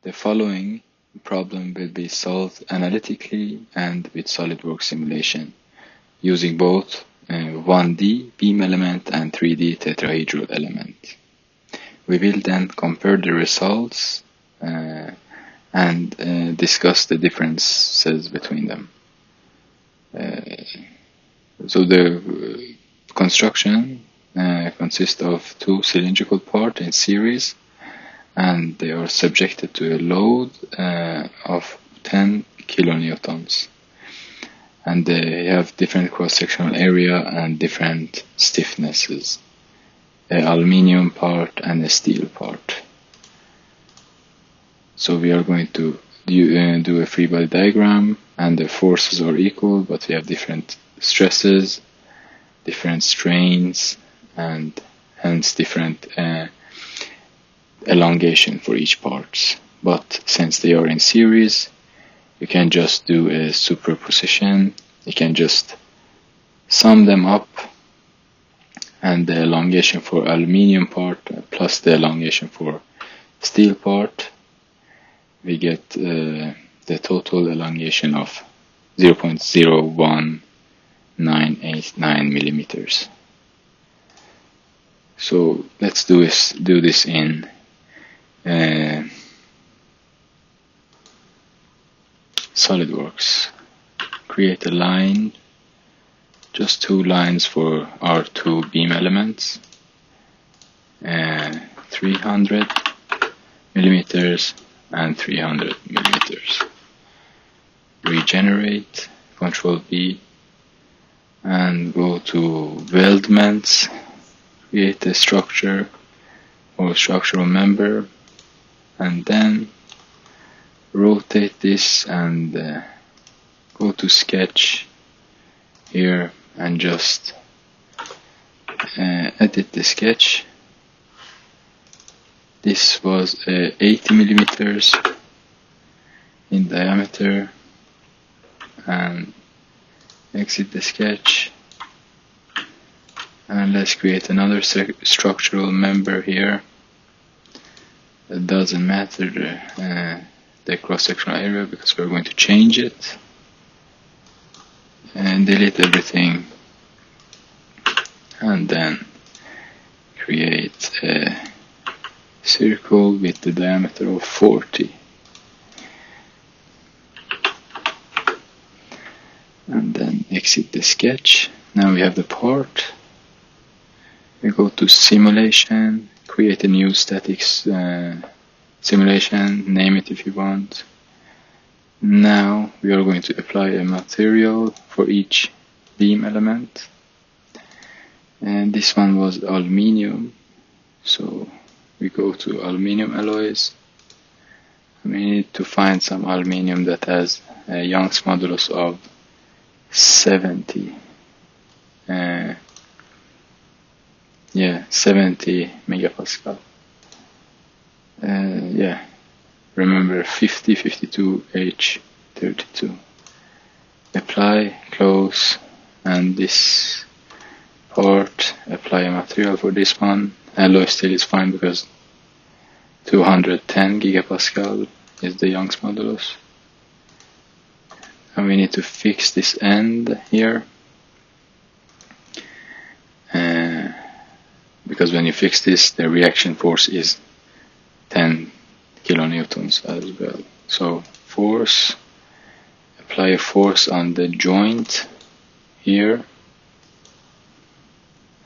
The following problem will be solved analytically and with SolidWorks Simulation using both 1D beam element and 3D tetrahedral element. We will then compare the results and discuss the differences between them. So the construction consists of two cylindrical parts in series, and they are subjected to a load of 10 kilonewtons. And they have different cross-sectional area and different stiffnesses, an aluminium part and a steel part. So we are going to do a free body diagram, and the forces are equal, but we have different stresses, different strains, and hence different elongation for each part. But since they are in series, you can just do a superposition. You can just sum them up, and the elongation for aluminium part plus the elongation for steel part, we get the total elongation of 0.01989 millimeters. So let's do this in SolidWorks. Create a line, just two lines for our two beam elements, 300 millimeters and 300 millimeters. Regenerate, Control B, and go to weldments, create a structure or structural member, and then rotate this and go to sketch here and just edit the sketch. This was 80 millimeters in diameter, and exit the sketch, and let's create another structural member here. It doesn't matter the cross-sectional area because we're going to change it, and delete everything, and then create a circle with the diameter of 40, and then exit the sketch. Now we have the part. We go to simulation, create a new statics simulation, name it if you want. Now we are going to apply a material for each beam element, and this one was aluminium, so we go to aluminium alloys. We need to find some aluminium that has a Young's modulus of 70. 70 megapascal. Remember 50, 52, H, 32. Apply, close, and this part, apply a material for this one. Alloy steel is fine because 210 gigapascal is the Young's modulus. And we need to fix this end here, because when you fix this, the reaction force is 10 kilonewtons as well. So force, apply a force on the joint here,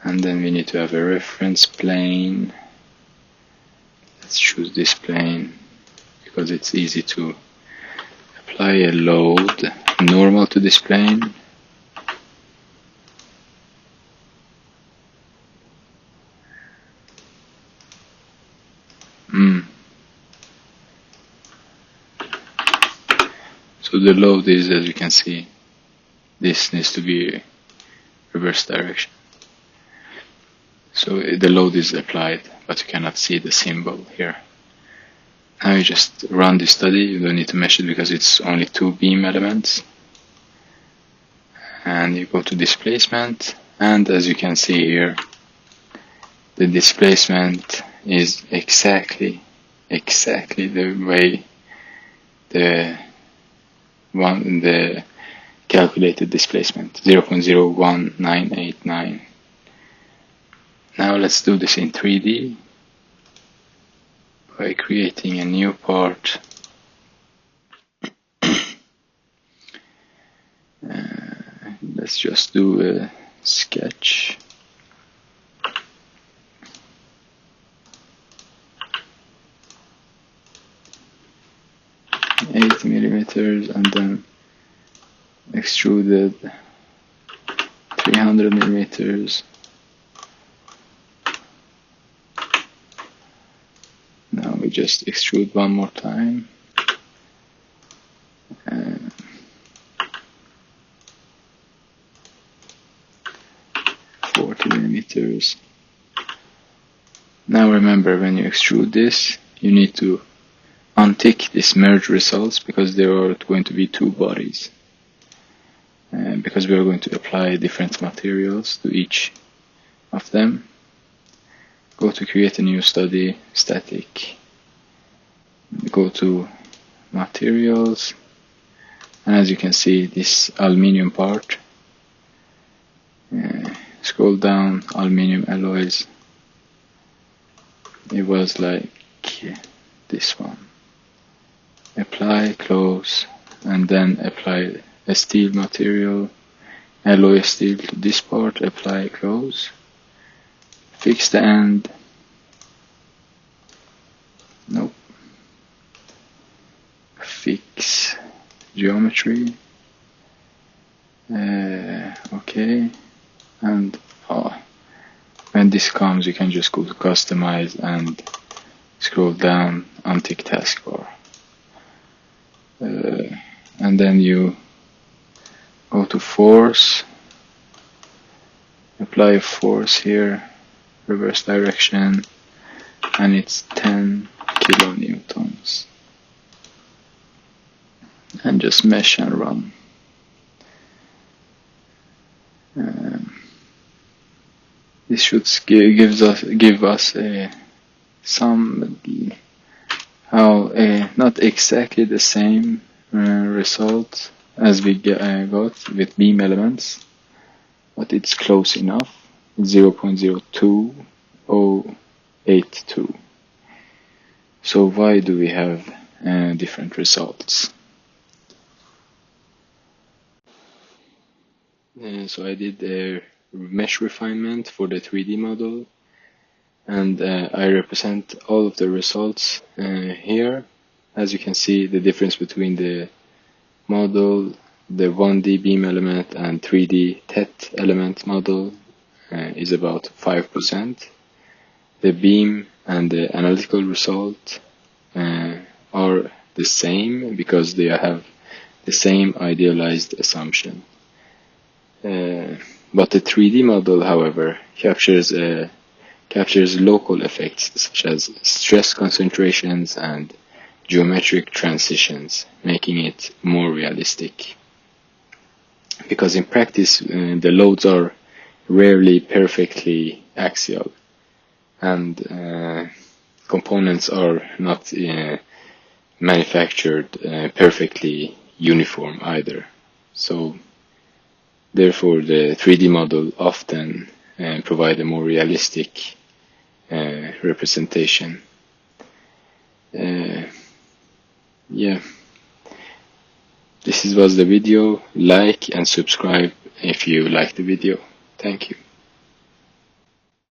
and then we need to have a reference plane. Let's choose this plane because it's easy to apply a load normal to this plane. So the load is, as you can see, this needs to be reverse direction. So the load is applied, but you cannot see the symbol here. Now you just run the study. You don't need to measure it because it's only two beam elements. And you go to displacement, and as you can see here, the displacement is exactly exactly the way the calculated displacement, 0.01989. Now let's do this in 3D by creating a new part. Let's just do a sketch. $80mm and then extruded 300mm. Now we just extrude one more time. 40mm. Now remember, when you extrude this, you need to untick this merge results because there are going to be two bodies. Because we are going to apply different materials to each of them. Go to create a new study, static. Go to materials, and as you can see, this aluminium part. Scroll down, aluminium alloys. It was like this one. Apply, close, and then apply a steel material, alloy steel to this part, apply, close, fix the end, nope, fix geometry, okay, and when this comes you can just go to customize and scroll down, untick taskbar, and then you go to force, apply force here, reverse direction, and it's 10 kilonewtons. And just mesh and run. This should give us not exactly the same result as we got with beam elements, but it's close enough. 0.02082. So why do we have different results? So I did a mesh refinement for the 3D model, and I represent all of the results here. As you can see, the difference between the model, the 1D beam element and 3D TET element model is about 5%. The beam and the analytical result are the same because they have the same idealized assumption. But the 3D model, however, captures local effects such as stress concentrations and geometric transitions, making it more realistic. Because in practice, the loads are rarely perfectly axial, and components are not manufactured perfectly uniform either. So therefore the 3D model often provide a more realistic representation. Yeah, this was the video. Like and subscribe if you like the video. Thank you.